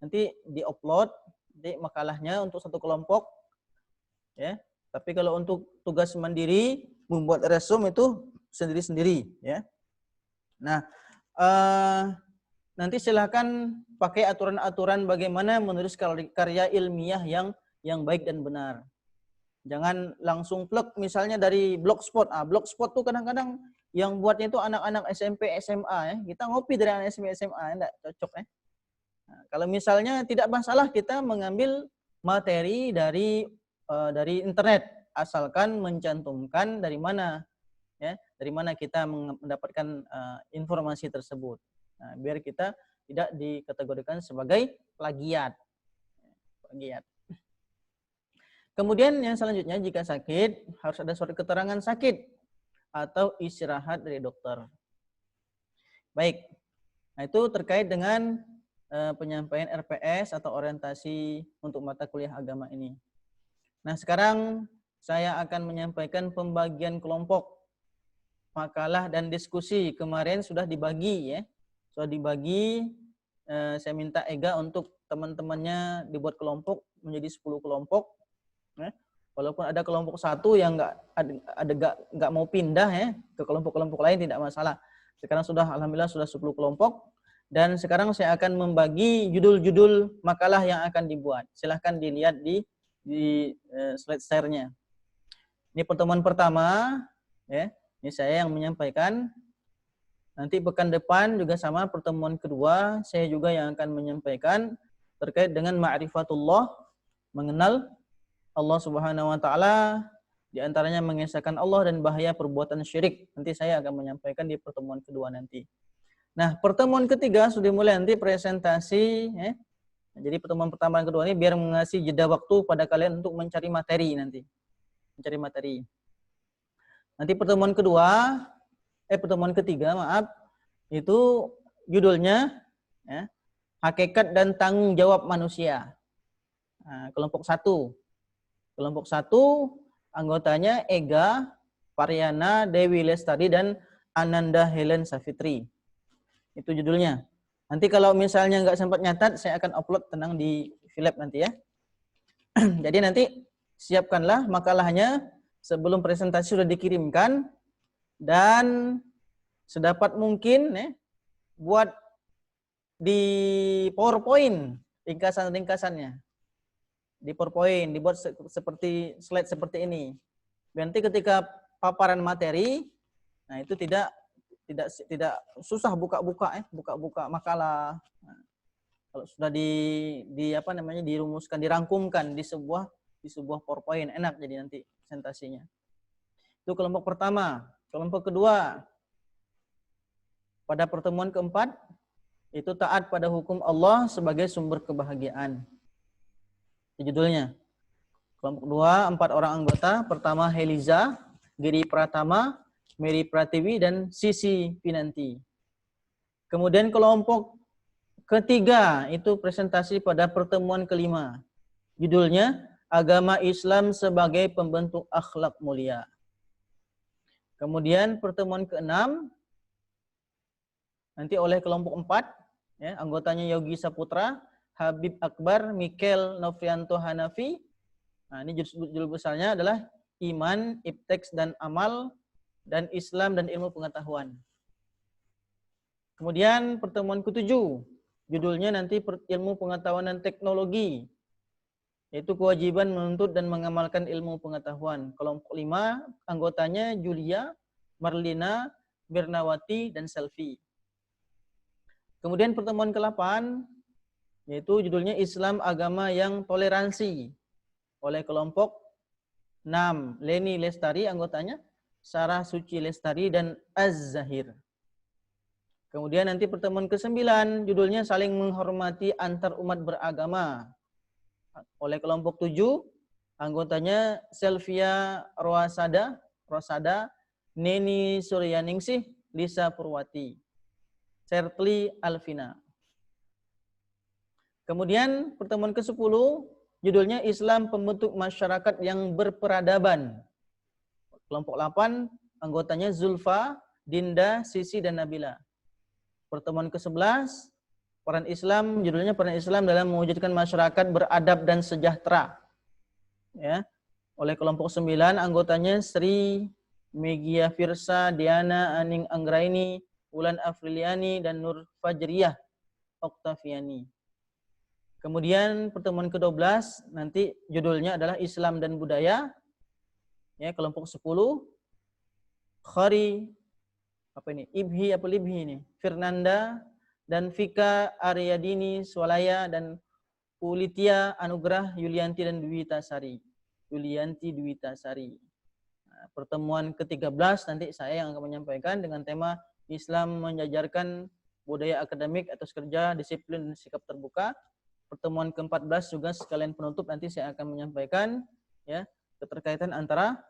Speaker 1: nanti di-upload makalahnya untuk satu kelompok, ya. Tapi kalau untuk tugas mandiri membuat resume itu sendiri-sendiri, ya. Nah, nanti silahkan pakai aturan-aturan bagaimana menulis karya ilmiah yang baik dan benar. Jangan langsung plek misalnya dari blogspot. Blogspot tuh kadang-kadang yang buatnya itu anak-anak SMP, SMA, ya. Kita ngopi dari anak SMP, SMA, enggak cocok, ya. Nah, kalau misalnya tidak masalah kita mengambil materi dari internet, asalkan mencantumkan dari mana, ya, dari mana kita mendapatkan informasi tersebut. Nah, biar kita tidak dikategorikan sebagai plagiat. Kemudian yang selanjutnya, jika sakit harus ada surat keterangan sakit atau istirahat dari dokter. Baik, nah itu terkait dengan penyampaian RPS atau orientasi untuk mata kuliah agama ini. Nah, sekarang saya akan menyampaikan pembagian kelompok makalah dan diskusi. Kemarin sudah dibagi, ya. Sudah dibagi, saya minta Ega untuk teman-temannya dibuat kelompok menjadi 10 kelompok. Walaupun ada kelompok satu yang nggak mau pindah, ya, ke kelompok-kelompok lain tidak masalah. Sekarang alhamdulillah sudah 10 kelompok. Dan sekarang saya akan membagi judul-judul makalah yang akan dibuat. Silahkan dilihat di slide share-nya. Ini pertemuan pertama, ya. Ini saya yang menyampaikan. Nanti pekan depan juga sama, pertemuan kedua saya juga yang akan menyampaikan terkait dengan ma'rifatullah, mengenal Allah Subhanahu wa taala, di antaranya mengesahkan Allah dan bahaya perbuatan syirik. Nanti saya akan menyampaikan di pertemuan kedua nanti. Nah, pertemuan ketiga sudah mulai nanti presentasi, ya. Jadi pertemuan pertama dan kedua ini biar mengasih jeda waktu pada kalian untuk mencari materi nanti. Mencari materi. Nanti pertemuan ketiga, itu judulnya, ya, hakikat dan tanggung jawab manusia. Nah, kelompok 1. Kelompok 1 anggotanya Ega, Pariana, Dewi Lestari, dan Ananda Helen Safitri. Itu judulnya. Nanti kalau misalnya nggak sempat nyatat, saya akan upload tenang di VLab nanti ya. Jadi nanti siapkanlah makalahnya sebelum presentasi sudah dikirimkan, dan sedapat mungkin buat di PowerPoint ringkasan-ringkasannya. Di PowerPoint dibuat seperti slide seperti ini. Nanti ketika paparan materi, nah itu tidak susah buka-buka makalah. Nah, kalau sudah dirumuskan, dirangkumkan di sebuah PowerPoint, enak jadi nanti presentasinya. Itu kelompok pertama. Kelompok kedua, pada pertemuan keempat, itu taat pada hukum Allah sebagai sumber kebahagiaan. Itu judulnya. Kelompok kedua, 4 orang anggota. Pertama Heliza, Giri Pratama, Mary Pratiwi, dan Sisi Pinanti. Kemudian kelompok ketiga, itu presentasi pada pertemuan kelima. Judulnya, Agama Islam sebagai Pembentuk Akhlak Mulia. Kemudian pertemuan keenam, nanti oleh kelompok 4, ya, anggotanya Yogi Saputra, Habib Akbar, Mikel Novrianto Hanafi. Nah, ini judul besarnya adalah Iman, Ipteks dan Amal, dan Islam dan Ilmu Pengetahuan. Kemudian pertemuan ke-7, judulnya nanti Ilmu Pengetahuan dan Teknologi, yaitu kewajiban menuntut dan mengamalkan ilmu pengetahuan. Kelompok 5, anggotanya Julia, Marlina, Birnawati, dan Selvi. Kemudian pertemuan ke-8, yaitu judulnya Islam Agama yang Toleransi, oleh kelompok 6, Leni Lestari anggotanya, Sarah Suci Lestari, dan Az-Zahir. Kemudian nanti pertemuan ke-9, judulnya Saling Menghormati Antar Umat Beragama, oleh kelompok 7, anggotanya Selvia Rosada, Neni Suryaningsih, Lisa Purwati, Sertli Alvina. Kemudian pertemuan ke-10, judulnya Islam Pembentuk Masyarakat yang Berperadaban. Kelompok 8, anggotanya Zulfa, Dinda, Sisi, dan Nabila. Pertemuan ke-11, peran Islam, judulnya Peran Islam dalam mewujudkan masyarakat beradab dan sejahtera. Ya. Oleh kelompok 9, anggotanya Sri Megia Firsa, Diana Aning Anggraini, Ulan Afriliani, dan Nur Fajriyah Oktaviani. Kemudian pertemuan ke-12, nanti judulnya adalah Islam dan Budaya. Ya, kelompok 10, Khari, Libhi ini, Fernanda, dan Vika Aryadini Swalaya, dan Ulitia Anugrah Yulianti dan Dwitasari. Nah, pertemuan ke-13 nanti saya yang akan menyampaikan dengan tema Islam menjajarkan budaya akademik, etos kerja, disiplin, dan sikap terbuka. Pertemuan ke-14 juga sekalian penutup nanti saya akan menyampaikan ya keterkaitan antara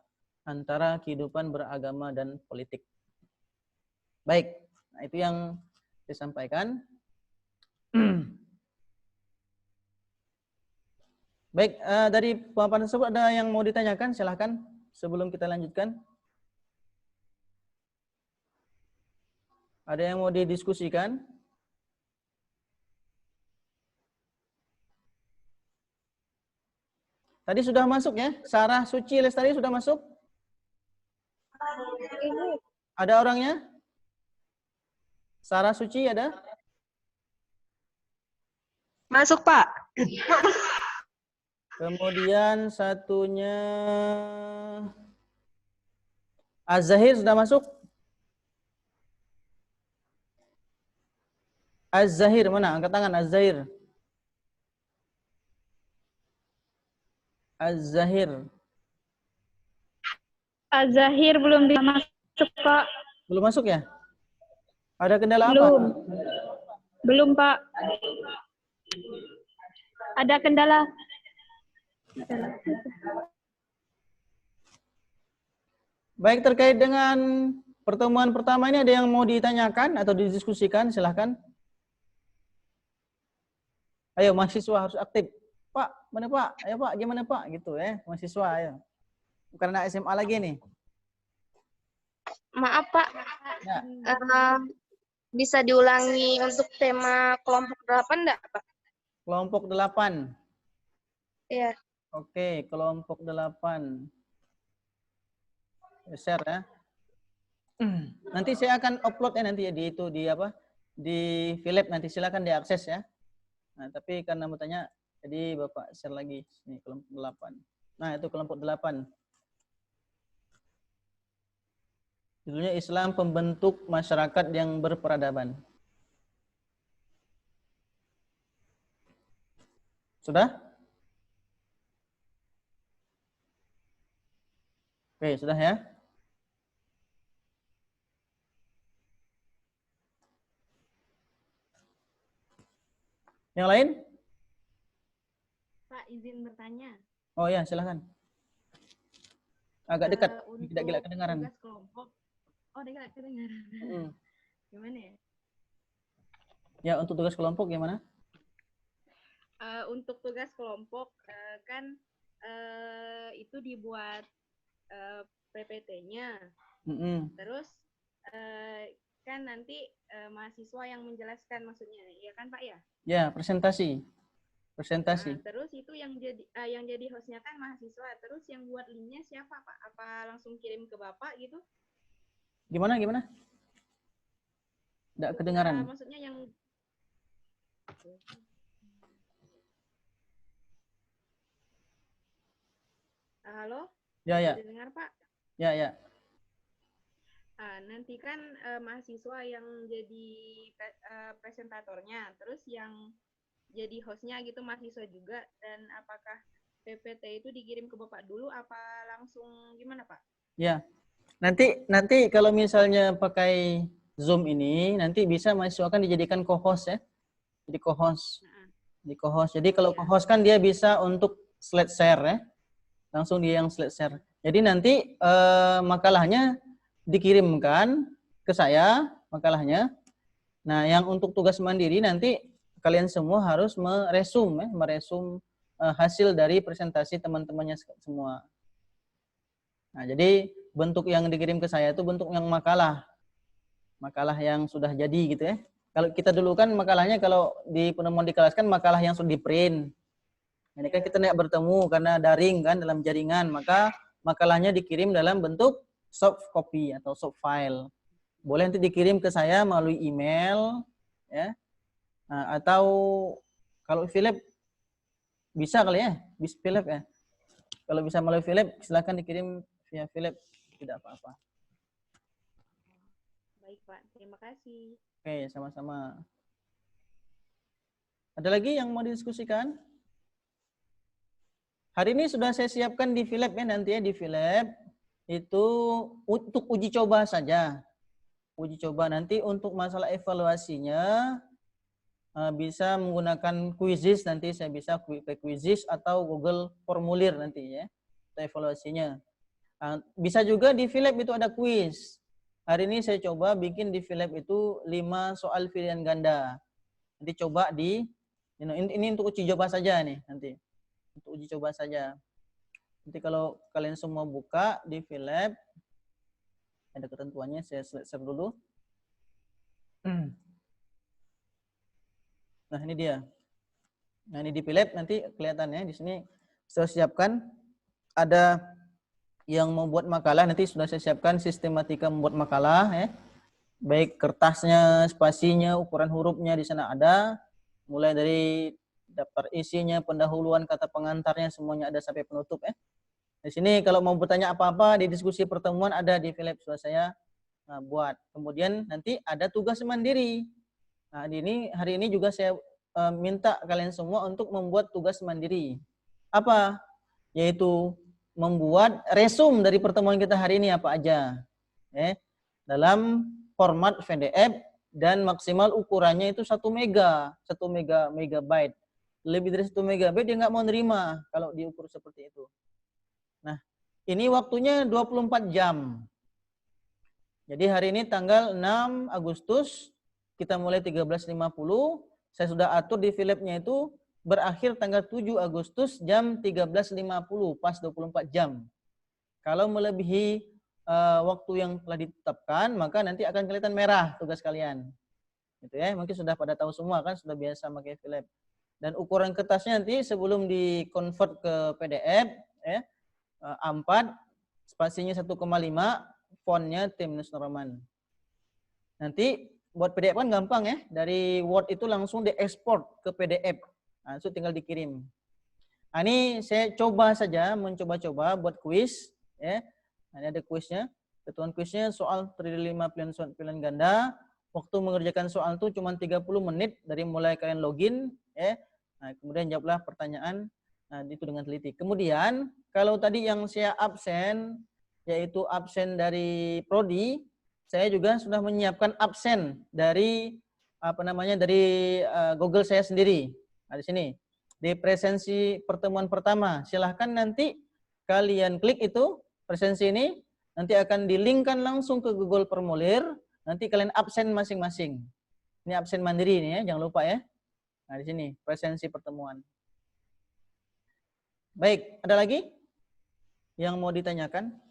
Speaker 1: kehidupan beragama dan politik. Baik, nah itu yang disampaikan. Baik, dari paparan tersebut ada yang mau ditanyakan? Silahkan sebelum kita lanjutkan. Ada yang mau didiskusikan? Tadi sudah masuk ya? Sarah Suci Lestari sudah masuk? Ada orangnya? Sarah Suci ada?
Speaker 4: Masuk, Pak.
Speaker 1: Kemudian satunya Az-Zahir sudah masuk? Az-Zahir mana? Angkat tangan Az-Zahir. Az-Zahir.
Speaker 4: Az-Zahir belum masuk, Pak.
Speaker 1: Belum masuk ya? Ada kendala
Speaker 4: Belum.
Speaker 1: apa?
Speaker 4: Belum, Pak. Ada kendala.
Speaker 1: Baik, terkait dengan pertemuan pertama ini ada yang mau ditanyakan atau didiskusikan? Silahkan. Ayo mahasiswa harus aktif. Pak, mana Pak? Ayo Pak, gimana Pak? Gitu ya, mahasiswa ayo. Bukan anak SMA lagi nih.
Speaker 4: Maaf, Pak.
Speaker 1: Ya.
Speaker 7: Bisa diulangi untuk tema kelompok 8 enggak, Pak?
Speaker 1: Kelompok 8.
Speaker 7: Iya.
Speaker 1: Oke, kelompok 8. Share ya. Nanti saya akan upload ya nanti ya di itu di apa? Di Philip nanti silakan diakses ya. Nah, tapi karena mau tanya jadi Bapak share lagi ini kelompok 8. Nah, itu kelompok 8. Judulnya Islam Pembentuk Masyarakat yang Berperadaban. Sudah? Oke, sudah ya? Yang lain?
Speaker 8: Pak, izin bertanya.
Speaker 1: Oh ya, silakan. Agak dekat, tidak gila kedengaran.
Speaker 8: Tugas kelompok. Oh, tidak kedengaran. Gimana ya?
Speaker 1: Ya, untuk tugas kelompok gimana?
Speaker 8: Untuk tugas kelompok kan itu dibuat PPT-nya. Terus kan nanti mahasiswa yang menjelaskan maksudnya, ya kan Pak ya?
Speaker 1: Ya, presentasi. Presentasi.
Speaker 8: Nah, terus itu yang jadi hostnya kan mahasiswa. Terus yang buat linknya siapa Pak? Apa langsung kirim ke Bapak gitu?
Speaker 1: Gimana? Tidak kedengaran.
Speaker 8: Maksudnya yang halo?
Speaker 1: Ya.
Speaker 8: Dengar Pak?
Speaker 1: Ya.
Speaker 8: Nanti kan mahasiswa yang jadi presentatornya, terus yang jadi hostnya gitu mahasiswa juga, dan apakah PPT itu dikirim ke Bapak dulu apa langsung gimana Pak?
Speaker 1: Ya, nanti kalau misalnya pakai Zoom ini, nanti bisa mahasiswa kan dijadikan co-host ya, jadi co-host, Jadi kalau co-host kan dia bisa untuk slide share ya, langsung dia yang slide share. Jadi nanti makalahnya dikirimkan ke saya makalahnya. Nah, yang untuk tugas mandiri nanti kalian semua harus meresum hasil dari presentasi teman-temannya semua. Nah, jadi bentuk yang dikirim ke saya itu bentuk yang makalah yang sudah jadi gitu ya. Kalau kita dulu kan makalahnya kalau di penemuan di kelas kan makalah yang sudah di print. Ini kan kita tidak bertemu karena daring kan dalam jaringan, maka makalahnya dikirim dalam bentuk soft copy atau soft file. Boleh nanti dikirim ke saya melalui email ya. Nah, atau kalau Philip bisa kali ya, bisa Philip ya. Kalau bisa melalui Philip, silakan dikirim via Philip, tidak apa-apa.
Speaker 8: Baik Pak, terima kasih.
Speaker 1: Oke, sama-sama. Ada lagi yang mau didiskusikan? Hari ini sudah saya siapkan di Philip ya, nanti ya di Philip itu untuk uji coba saja. Uji coba nanti untuk masalah evaluasinya bisa menggunakan Quizizz, nanti saya bisa pakai Quizizz atau Google Formulir nanti ya, evaluasinya. Bisa juga di Philip itu ada quiz. Hari ini saya coba bikin di Philip itu 5 soal pilihan ganda. Nanti coba ini untuk uji coba saja nih nanti. Untuk uji coba saja. Nanti kalau kalian semua buka di Philip, ada ketentuannya, saya share dulu. Nah, ini dia. Nah, ini di Philip nanti kelihatannya di sini saya siapkan ada yang membuat makalah, nanti sudah saya siapkan sistematika membuat makalah ya. Baik kertasnya, spasinya, ukuran hurufnya di sana ada, mulai dari daftar isinya, pendahuluan, kata pengantarnya semuanya ada sampai penutup ya. Di sini kalau mau bertanya apa-apa di diskusi pertemuan ada di Philip sudah saya buat. Kemudian nanti ada tugas mandiri. Nah, hari ini juga saya minta kalian semua untuk membuat tugas mandiri. Apa? Yaitu membuat resum dari pertemuan kita hari ini apa aja. Dalam format PDF dan maksimal ukurannya itu 1 megabyte. Lebih dari 1 megabyte dia nggak mau nerima kalau diukur seperti itu. Nah, ini waktunya 24 jam. Jadi hari ini tanggal 6 Agustus, kita mulai 13.50, saya sudah atur di Philip-nya itu berakhir tanggal 7 Agustus jam 13.50, pas 24 jam. Kalau melebihi waktu yang telah ditetapkan, maka nanti akan kelihatan merah tugas kalian. Gitu ya. Mungkin sudah pada tahu semua kan, sudah biasa pakai VLab. Dan ukuran kertasnya nanti sebelum di-convert ke PDF ya, A4, spasinya 1,5, fontnya Times New Roman. Nanti buat PDF kan gampang ya, dari Word itu langsung diekspor ke PDF. Nah, itu tinggal dikirim. Nah, ini saya coba saja, mencoba-coba buat kuis ya. Nah, ini ada kuisnya. Ketentuan kuisnya soal terdiri 5 pilihan ganda. Waktu mengerjakan soal itu cuma 30 menit dari mulai kalian login ya. Nah, kemudian jawablah pertanyaan itu dengan teliti. Kemudian kalau tadi yang saya absen, yaitu absen dari prodi, saya juga sudah menyiapkan absen dari dari Google saya sendiri. Nah, di sini di presensi pertemuan pertama, silahkan nanti kalian klik itu presensi ini, nanti akan di-linkkan langsung ke Google Formulir, nanti kalian absen masing-masing. Ini absen mandiri ini ya, jangan lupa ya. Nah, di sini presensi pertemuan. Baik, ada lagi yang mau ditanyakan?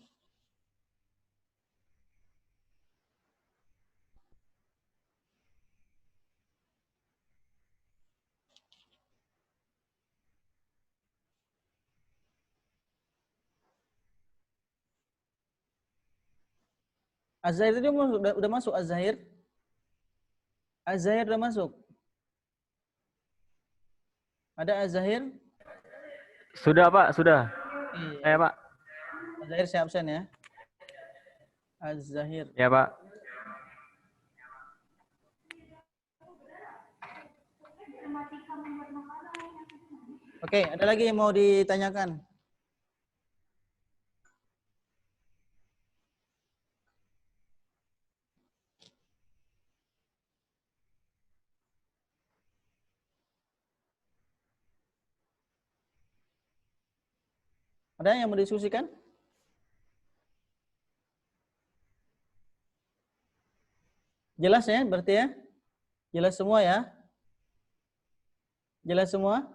Speaker 1: Az-Zahir itu udah masuk Az-Zahir? Az-Zahir udah masuk? Ada Az-Zahir?
Speaker 5: Sudah Pak, sudah. Pak.
Speaker 1: Az-Zahir saya absen ya. Az-Zahir.
Speaker 5: Ya Pak.
Speaker 1: Oke, ada lagi yang mau ditanyakan? Ada yang mau didiskusikan? Jelas ya, berarti ya? Jelas semua ya? Jelas semua?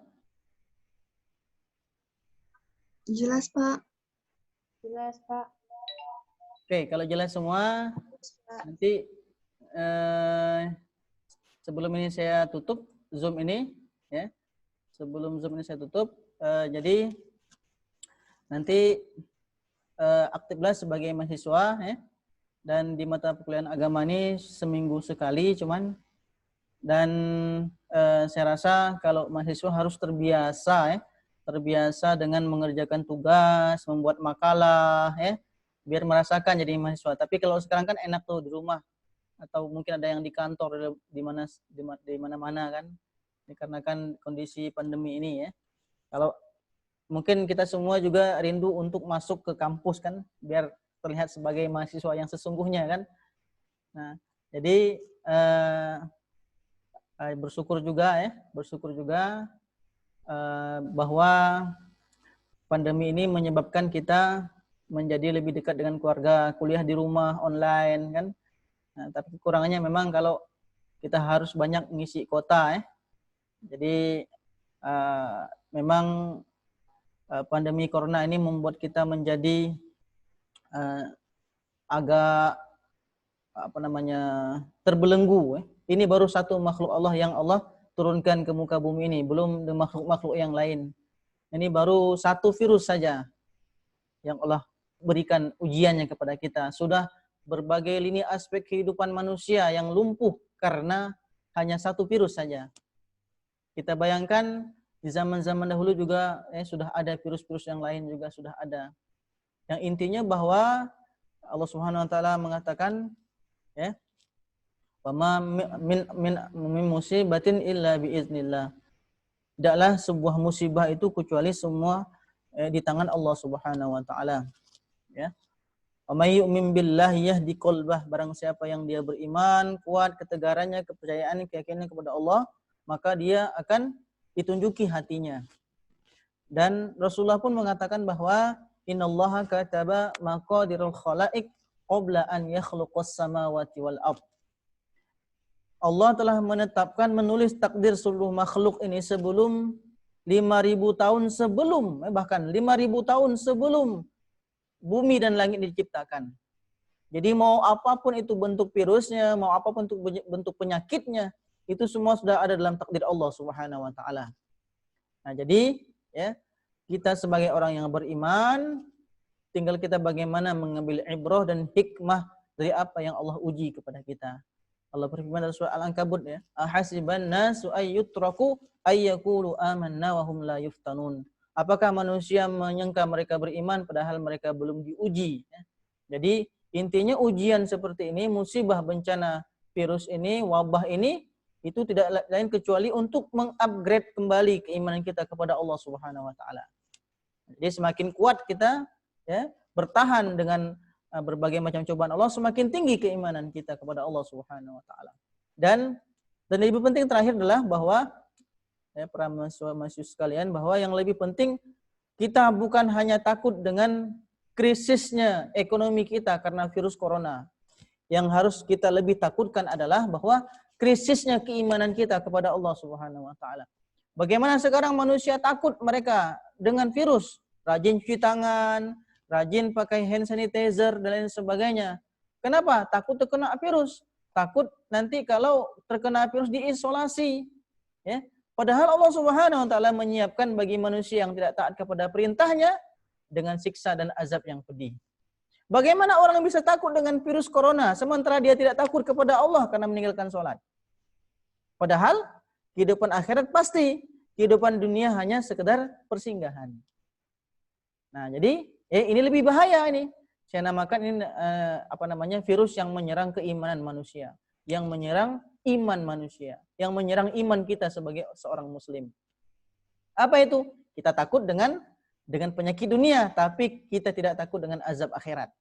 Speaker 2: Jelas, Pak.
Speaker 3: Jelas, Pak.
Speaker 1: Oke, kalau jelas semua, nanti sebelum ini saya tutup Zoom ini, ya. Sebelum Zoom ini saya tutup, jadi nanti aktiflah sebagai mahasiswa, ya. Dan di mata perkuliahan agama ini seminggu sekali cuman, dan saya rasa kalau mahasiswa harus terbiasa, ya. Terbiasa dengan mengerjakan tugas, membuat makalah, ya, biar merasakan jadi mahasiswa. Tapi kalau sekarang kan enak tuh di rumah, atau mungkin ada yang di kantor di mana-mana kan, dikarenakan kondisi pandemi ini ya. Kalau mungkin kita semua juga rindu untuk masuk ke kampus kan, biar terlihat sebagai mahasiswa yang sesungguhnya kan. Nah, jadi bersyukur juga ya, bahwa pandemi ini menyebabkan kita menjadi lebih dekat dengan keluarga, kuliah di rumah online kan. Nah, tapi kekurangannya memang kalau kita harus banyak ngisi kuota ya. Jadi memang pandemi corona ini membuat kita menjadi agak terbelenggu ya. Ini baru satu makhluk Allah yang Allah turunkan ke muka bumi ini, belum makhluk-makhluk yang lain. Ini baru satu virus saja yang Allah berikan ujiannya kepada kita. Sudah berbagai lini aspek kehidupan manusia yang lumpuh karena hanya satu virus saja. Kita bayangkan di zaman-zaman dahulu juga sudah ada virus-virus yang lain juga sudah ada. Yang intinya bahwa Allah Subhanahu wa taala mengatakan ya, wa ma min musibatin illa biiznillah. Tidaklah sebuah musibah itu kecuali semua di tangan Allah Subhanahu wa taala. Ya. Wa may yu'min billahi yahdi qalbah, barang siapa yang dia beriman, kuat ketegarannya, kepercayaan, keyakinan kepada Allah, maka dia akan ditunjuki hatinya. Dan Rasulullah pun mengatakan bahwa innallaha kataba maqadirul khalaiq qabla an yakhluqas samawati wal ardh. Allah telah menetapkan, menulis takdir seluruh makhluk ini sebelum 5.000 tahun sebelum, bahkan 5.000 tahun sebelum bumi dan langit diciptakan. Jadi mau apapun itu bentuk virusnya, mau apapun bentuk penyakitnya, itu semua sudah ada dalam takdir Allah Subhanahu wa taala. Nah, jadi ya, kita sebagai orang yang beriman, tinggal kita bagaimana mengambil ibrah dan hikmah dari apa yang Allah uji kepada kita. Allah berfirman dalam surah Al-Ankabut ya, ahasiban nasu ayyutraku ayyaqulu amanna wa hum la yuftanun. Apakah manusia menyangka mereka beriman padahal mereka belum diuji ya? Jadi intinya ujian seperti ini, musibah, bencana, virus ini, wabah ini, itu tidak lain kecuali untuk mengupgrade kembali keimanan kita kepada Allah Subhanahu wa taala. Jadi semakin kuat kita ya bertahan dengan berbagai macam cobaan Allah, semakin tinggi keimanan kita kepada Allah Subhanahu wa taala. Dan lebih penting terakhir adalah bahwa ya para mahasiswa sekalian, bahwa yang lebih penting kita bukan hanya takut dengan krisisnya ekonomi kita karena virus corona. Yang harus kita lebih takutkan adalah bahwa krisisnya keimanan kita kepada Allah Subhanahu wa taala. Bagaimana sekarang manusia takut mereka dengan virus, rajin cuci tangan, rajin pakai hand sanitizer dan lain sebagainya. Kenapa? Takut terkena virus. Takut nanti kalau terkena virus diisolasi. Ya. Padahal Allah Subhanahu wa taala menyiapkan bagi manusia yang tidak taat kepada perintahnya dengan siksa dan azab yang pedih. Bagaimana orang bisa takut dengan virus corona sementara dia tidak takut kepada Allah karena meninggalkan sholat? Padahal kehidupan akhirat pasti, kehidupan dunia hanya sekedar persinggahan. Nah, jadi ini lebih bahaya ini. Saya namakan ini virus yang menyerang keimanan manusia, yang menyerang iman manusia, yang menyerang iman kita sebagai seorang muslim. Apa itu? Kita takut dengan penyakit dunia, tapi kita tidak takut dengan azab akhirat.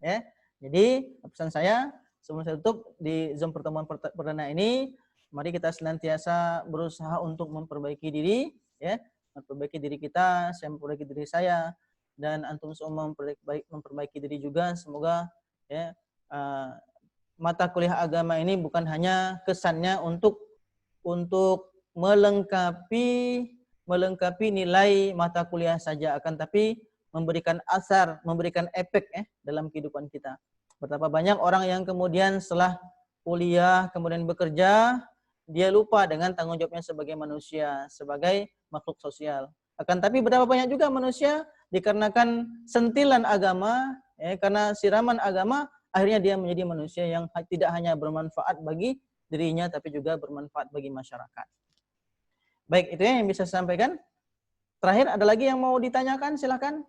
Speaker 1: Ya. Jadi pesan saya sebelum saya tutup di Zoom pertemuan perdana ini, mari kita senantiasa berusaha untuk memperbaiki diri, ya, memperbaiki diri kita, saya memperbaiki diri saya, dan antum semua memperbaiki diri juga. Semoga ya mata kuliah agama ini bukan hanya kesannya untuk melengkapi nilai mata kuliah saja, akan tapi memberikan asar, memberikan efek dalam kehidupan kita. Betapa banyak orang yang kemudian setelah kuliah, kemudian bekerja, dia lupa dengan tanggung jawabnya sebagai manusia, sebagai makhluk sosial. Akan tapi betapa banyak juga manusia dikarenakan sentilan agama, karena siraman agama, akhirnya dia menjadi manusia yang tidak hanya bermanfaat bagi dirinya, tapi juga bermanfaat bagi masyarakat. Baik, itu yang bisa saya sampaikan. Terakhir, ada lagi yang mau ditanyakan? Silakan.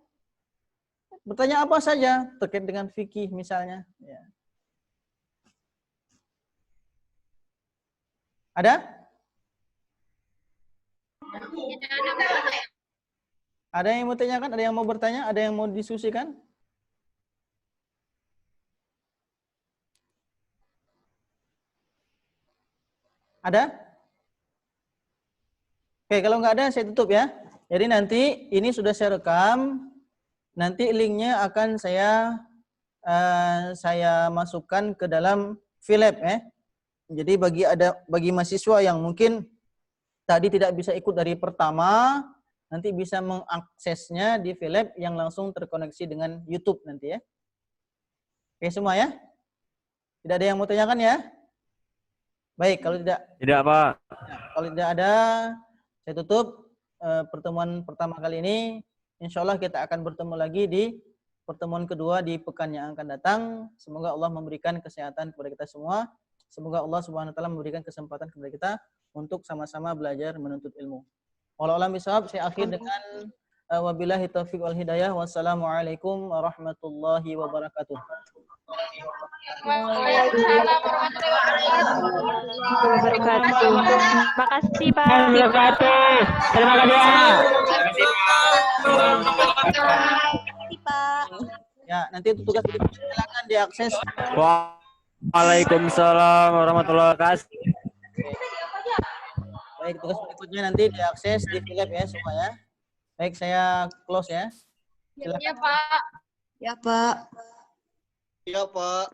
Speaker 1: Bertanya apa saja terkait dengan fikih misalnya. Ya. Ada? Ada yang mau tanyakan? Ada yang mau bertanya? Ada yang mau diskusikan? Ada? Oke, kalau nggak ada saya tutup ya. Jadi nanti ini sudah saya rekam. Nanti linknya akan saya masukkan ke dalam VLab ya. Jadi bagi mahasiswa yang mungkin tadi tidak bisa ikut dari pertama, nanti bisa mengaksesnya di VLab yang langsung terkoneksi dengan YouTube nanti ya. Oke semua ya? Tidak ada yang mau tanyakan ya? Baik, kalau tidak.
Speaker 6: Tidak, Pak.
Speaker 1: Kalau tidak ada, saya tutup pertemuan pertama kali ini. Insya Allah kita akan bertemu lagi di pertemuan kedua di pekan yang akan datang. Semoga Allah memberikan kesehatan kepada kita semua. Semoga Allah Subhanahu wa taala memberikan kesempatan kepada kita untuk sama-sama belajar menuntut ilmu. Wallahu a'lam bishawab. Saya akhir dengan wabillahi taufiq wal hidayah. Wassalamualaikum warahmatullahi wabarakatuh.
Speaker 7: Waalaikumsalam warahmatullahi
Speaker 4: Wabarakatuh. Makasih Pak.
Speaker 5: Terima kasih. Terima kasih.
Speaker 3: Pak.
Speaker 1: Ya, nanti untuk tugas berikutnya silakan diakses.
Speaker 5: Waalaikumsalam warahmatullahi wabarakatuh.
Speaker 1: Baik, tugas berikutnya nanti diakses di VLab ya semua ya. Baik, saya close ya.
Speaker 7: Ya, Pak.
Speaker 2: Ya, Pak.
Speaker 1: Iya, Pak.